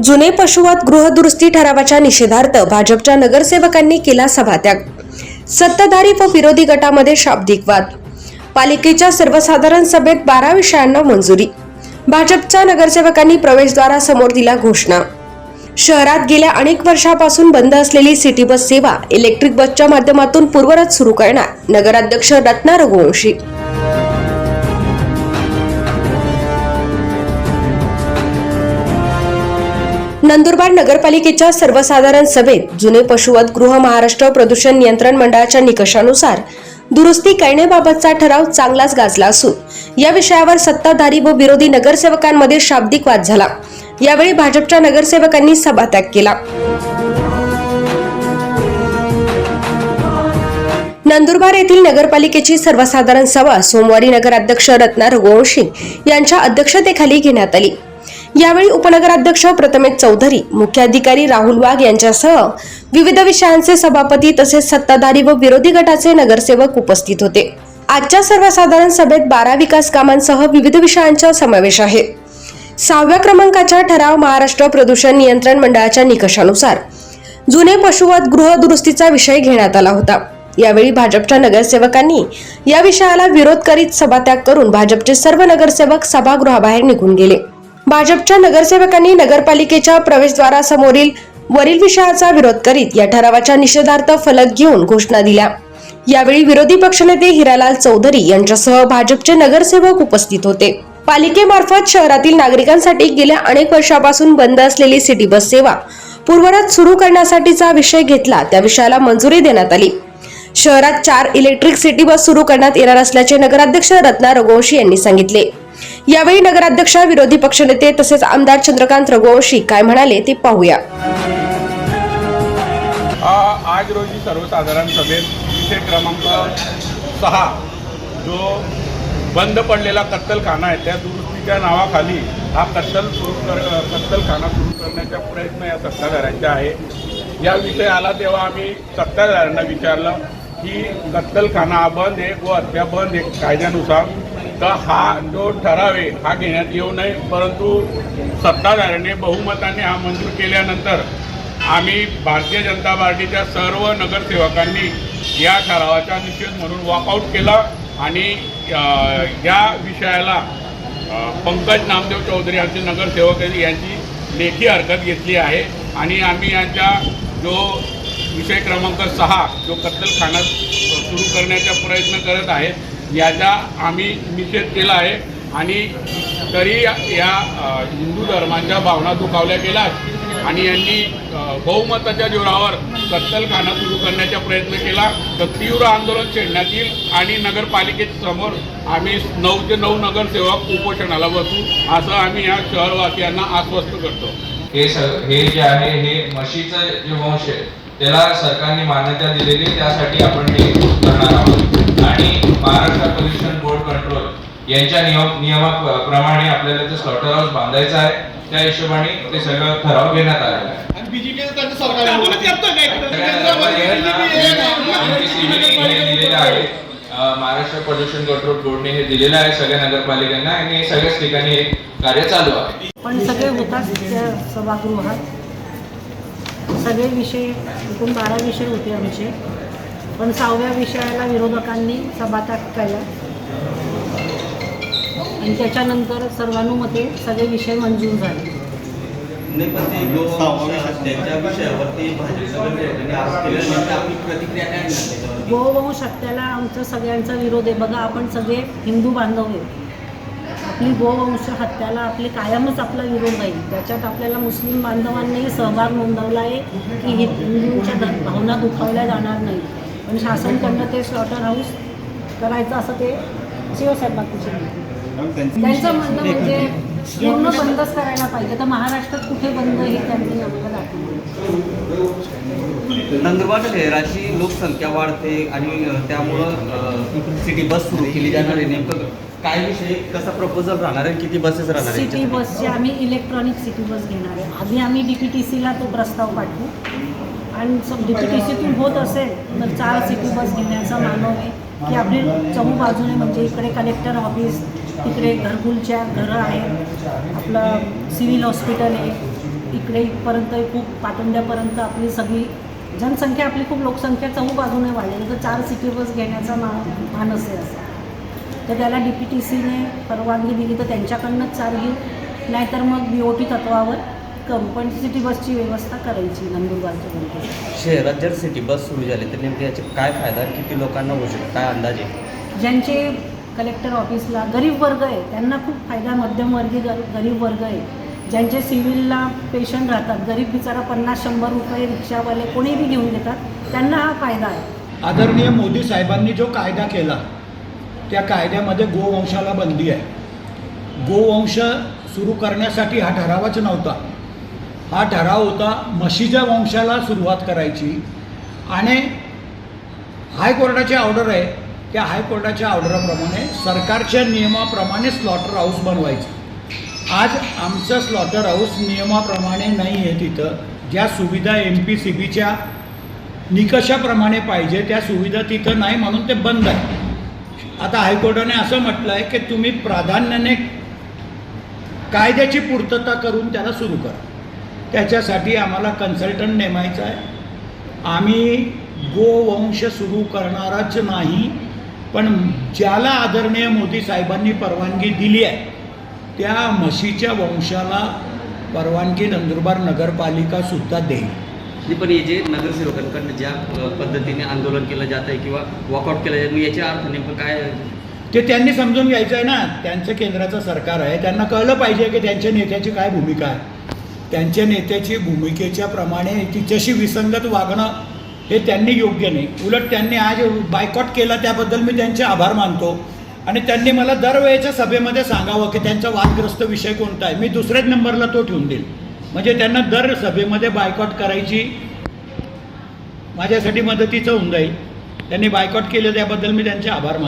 जुने पशुवध गृहदुरुस्ती ठरावाच्या निषेधार्थ भाजपच्या नगरसेवकांनी केला सभात्याग. सत्ताधारी व विरोधी गटामध्ये शाब्दिक वाद. पालिकेच्या सर्वसाधारण सभेत 12 विषयांना मंजुरी. भाजपच्या नगरसेवकांनी प्रवेशद्वारासमोर दिला घोषणा. शहरात गेल्या अनेक वर्षापासून बंद असलेली सिटी बस सेवा इलेक्ट्रिक बसच्या माध्यमातून पूर्ववत सुरू करणार नगराध्यक्ष रत्ना रघुवंशी. नंदुरबार नगरपालिकेच्या सर्वसाधारण सभेत जुने पशुवध गृह महाराष्ट्र प्रदूषण नियंत्रण मंडळाच्या निकषानुसार दुरुस्ती करण्याबाबतचा ठराव चांगलाच गाजला असून या विषयावर सत्ताधारी व विरोधी नगरसेवकांमध्ये शाब्दिक वाद झाला. यावेळी भाजपच्या नगरसेवकांनी सभात्याग केला. नंदुरबार येथील नगरपालिकेची सर्वसाधारण सभा सोमवारी नगराध्यक्ष रत्ना रघुवंशी यांच्या अध्यक्षतेखाली घेण्यात आली. यावेळी उपनगराध्यक्ष प्रथमेश चौधरी, मुख्याधिकारी राहुल वाघ यांच्यासह विविध विषयांचे सभापती तसेच सत्ताधारी व विरोधी गटाचे नगरसेवक उपस्थित होते. आजच्या सर्वसाधारण सभेत 12 विकास कामांसह विविध विषयांचा समावेश आहे. 6व्या क्रमांकाचा ठराव महाराष्ट्र प्रदूषण नियंत्रण मंडळाच्या निकषानुसार जुने पशुवध गृह दुरुस्तीचा विषय घेण्यात आला होता. यावेळी भाजपच्या नगरसेवकांनी या विषयाला विरोध करीत सभात्याग करून भाजपचे सर्व नगरसेवक सभागृहाबाहेर निघून गेले. भाजपच्या नगरसेवकांनी नगरपालिकेच्या प्रवेशद्वारासमोरील वरील विषयाचा विरोध करीत या ठरावाच्या निषेधार्थ फलक घेऊन घोषणा दिल्या. यावेळी विरोधी पक्षनेते हिरालाल चौधरी यांच्यासह भाजपचे नगरसेवक उपस्थित होते. पालिकेमार्फत शहरातील नागरिकांसाठी गेल्या अनेक वर्षापासून बंद असलेली सिटी बस सेवा पूर्ववत सुरू करण्यासाठीचा विषय घेतला. त्या विषयाला मंजुरी देण्यात आली. शहरात 4 इलेक्ट्रिक सिटी बस सुरू करण्यात येणार असल्याचे नगराध्यक्ष रत्ना रघुवंशी यांनी सांगितले. यावेळी नगराध्यक्ष, विरोधी पक्षनेते तसेच आमदार चंद्रकांत रघुवंशी काय म्हणाले ते पाहूया. आज रोजी सर्वसाधारण सभेत विषय क्रमांक 6 जो बंद पडलेला कत्तलखाना आहे त्या दुरुस्तीच्या नावाखाली हा कत्तलखाना सुरू करण्याचा प्रयत्न या सत्ताधाऱ्यांचा आहे. या विषय आला तेव्हा आम्ही सत्ताधाऱ्यांना विचारलं की कत्तलखाना बंद आहे व हत्या बंद आहे कायद्यानुसार, तर हा जो ठराव आहे हा घेण्यात येऊ नये. परंतु सत्ताधाऱ्याने बहुमताने हा मंजूर केल्यानंतर आम्ही भारतीय जनता पार्टीच्या सर्व नगरसेवकांनी या ठरावाचा निषेध म्हणून वॉकआउट केला आणि या विषयाला पंकज नामदेव चौधरी आमचे नगरसेवक यांची लेखी हरकत घेतली आहे आणि आम्ही यांच्या जो विषय क्रमांक 6 जो कत्तलखाना सुरू करण्याचा प्रयत्न करत आहेत याचा आम्ही निषेध केला आहे. आणि तरी या हिंदू धर्माच्या भावना दुखावल्या गेल्यात आणि यांनी बहुमताच्या जोरावर कत्तलखाना सुरू करण्याचा प्रयत्न केला तर तीव्र आंदोलन छेडण्यात येईल आणि नगरपालिकेसमोर आम्ही 9 ते 9 नगरसेवक उपोषणाला बसू असं आम्ही या शहरवासियांना आश्वस्त करतो. हे जे आहे हे म्हशीचं जे वंश आहे त्याला सरकारने मान्यता दिलेली, त्यासाठी आपण हे करणार आहोत आणि महाराष्ट्र पोल्युशन बोर्ड कंट्रोल यांच्या नियमाप्रमाणे आपल्याला ते स्लॉटर हाऊस बांधायचं आहे. त्या हिशोबाने ते सगळं ठराव घेण्यात आलेला आहे. महाराष्ट्र पोल्युशन कंट्रोल बोर्डने हे दिलेलं आहे सगळ्या नगरपालिकांना आणि सगळ्याच ठिकाणी हे कार्य चालू आहे. पण सगळे होतात त्या सभागृहात सगळे विषय एकूण 12 विषय होते आमचे. पण 6व्या विषयाला विरोधकांनी सभात्याग केला आणि त्याच्यानंतर सर्वानुमते सगळे विषय मंजूर झाले. गोवंश हत्याला आमचा सगळ्यांचा विरोध आहे. बघा, आपण सगळे हिंदू बांधव आहे. आपली गोवंश हत्याला आपले कायमच आपला विरोध आहे. त्याच्यात आपल्याला मुस्लिम बांधवांनाही सहभाग नोंदवला आहे की हिंदूंच्या भावना दुखावल्या जाणार नाही. पण शासनकडनं ते स्लॉटर हाऊस करायचं असं ते शिवसेना त्यांचं म्हणणं म्हणजे पूर्ण बंदच करायला पाहिजे. तर महाराष्ट्रात कुठे बंद हे त्यांनी नमूद दाखवलं. नंदुरबार शहराची लोकसंख्या वाढते आणि त्यामुळं सिटी बस सुरू केली जाणार आहे. नेमकं काय विषय कसा प्रपोजल राहणार आहे, किती बसेस राहणार आहे सिटी बसचे आम्ही इलेक्ट्रॉनिक सिटी बस घेणार आहे. आधी आम्ही DPTCला तो प्रस्ताव पाठवू आणि DPTCतून होत असेल तर 4 सिटी बस घेण्याचा मानव आहे की आपली बाजूने म्हणजे इकडे कलेक्टर ऑफिस, तिकडे घरकुलच्या घरं आहेत, आपलं सिव्हिल हॉस्पिटल आहे, इकडे इथपर्यंत खूप पाटोंड्यापर्यंत आपली सगळी जनसंख्या, आपली खूप लोकसंख्या बाजूने वाढलेली, तर 4 सिटी बस घेण्याचा मानस आहे असं. तर त्याला DPTCने परवानगी दिली तर त्यांच्याकडनंच 4 घेऊ, नाहीतर मग BOT तत्वावर करू, पण सिटी बसची व्यवस्था करायची नंदुरबारच्या जनतेसाठी. शहरात जर सिटी बस सुरू झाली तर नेमके याचे काय फायदा, किती लोकांना होऊ शकतो, काय अंदाज आहे? ज्यांचे कलेक्टर ऑफिसला गरीब वर्ग आहे त्यांना खूप फायदा, मध्यमवर्गीय गरीब वर्ग आहे, ज्यांचे सिव्हिलला पेशंट राहतात, गरीब बिचारा 50-100 रुपये रिक्षावाले कोणी बी घेऊन देतात, त्यांना हा फायदा आहे. आदरणीय मोदी साहेबांनी जो कायदा केला त्या कायद्यामध्ये गोवंशाला बंदी आहे. गोवंश सुरू करण्यासाठी हा ठरावच नव्हता. हा ठराव होता म्हशीच्या वंशाला सुरुवात करायची आणि हायकोर्टाची ऑर्डर आहे, त्या हायकोर्टाच्या ऑर्डरप्रमाणे सरकारच्या नियमाप्रमाणे स्लॉटर हाऊस बनवायचं. आज आमचं स्लॉटर हाऊस नियमाप्रमाणे नाही आहे. तिथं ज्या सुविधा MPCBच्या निकषाप्रमाणे पाहिजे त्या सुविधा तिथं नाही, म्हणून ते बंद आहे. आता हायकोर्टाने असं म्हटलं आहे की तुम्ही प्राधान्याने कायद्याची पूर्तता करून त्याला सुरू करा. त्याच्यासाठी आम्हाला कन्सल्टंट नेमायचा आहे. आम्ही गोवंश सुरू करणारच नाही, पण ज्याला आदरणीय मोदी साहेबांनी परवानगी दिली आहे त्या म्हशीच्या वंशाला परवानगी नंदुरबार नगरपालिकासुद्धा देईल. पण हे जे नगरसेवकांकडनं ज्या पद्धतीने आंदोलन केलं जात आहे किंवा वॉकआउट केलं जातं, याचा अर्थ नेमकं काय? ते त्यांनी समजून घ्यायचं आहे ना. त्यांचं केंद्राचं सरकार आहे, त्यांना कळलं पाहिजे की त्यांच्या नेत्याची काय भूमिका आहे. त्यांच्या नेत्याची भूमिकेच्या प्रमाणे तिच्याशी विसंगत वागणं हे त्यांनी योग्य नाही. उलट त्यांनी आज बायकॉट केला त्याबद्दल मी त्यांचे आभार मानतो. आणि त्यांनी मला दरवेळेच्या सभेमध्ये सांगावं की त्यांचा वादग्रस्त विषय कोणता आहे, मी दुसऱ्याच नंबरला तो ठेवून देईल. म्हणजे त्यांना दर सभेमध्ये बायकॉट करायची माझ्यासाठी मदतीचं होऊन जाईल. त्यांनी बायकॉट केलं त्याबद्दल मी त्यांचे आभार मानतो.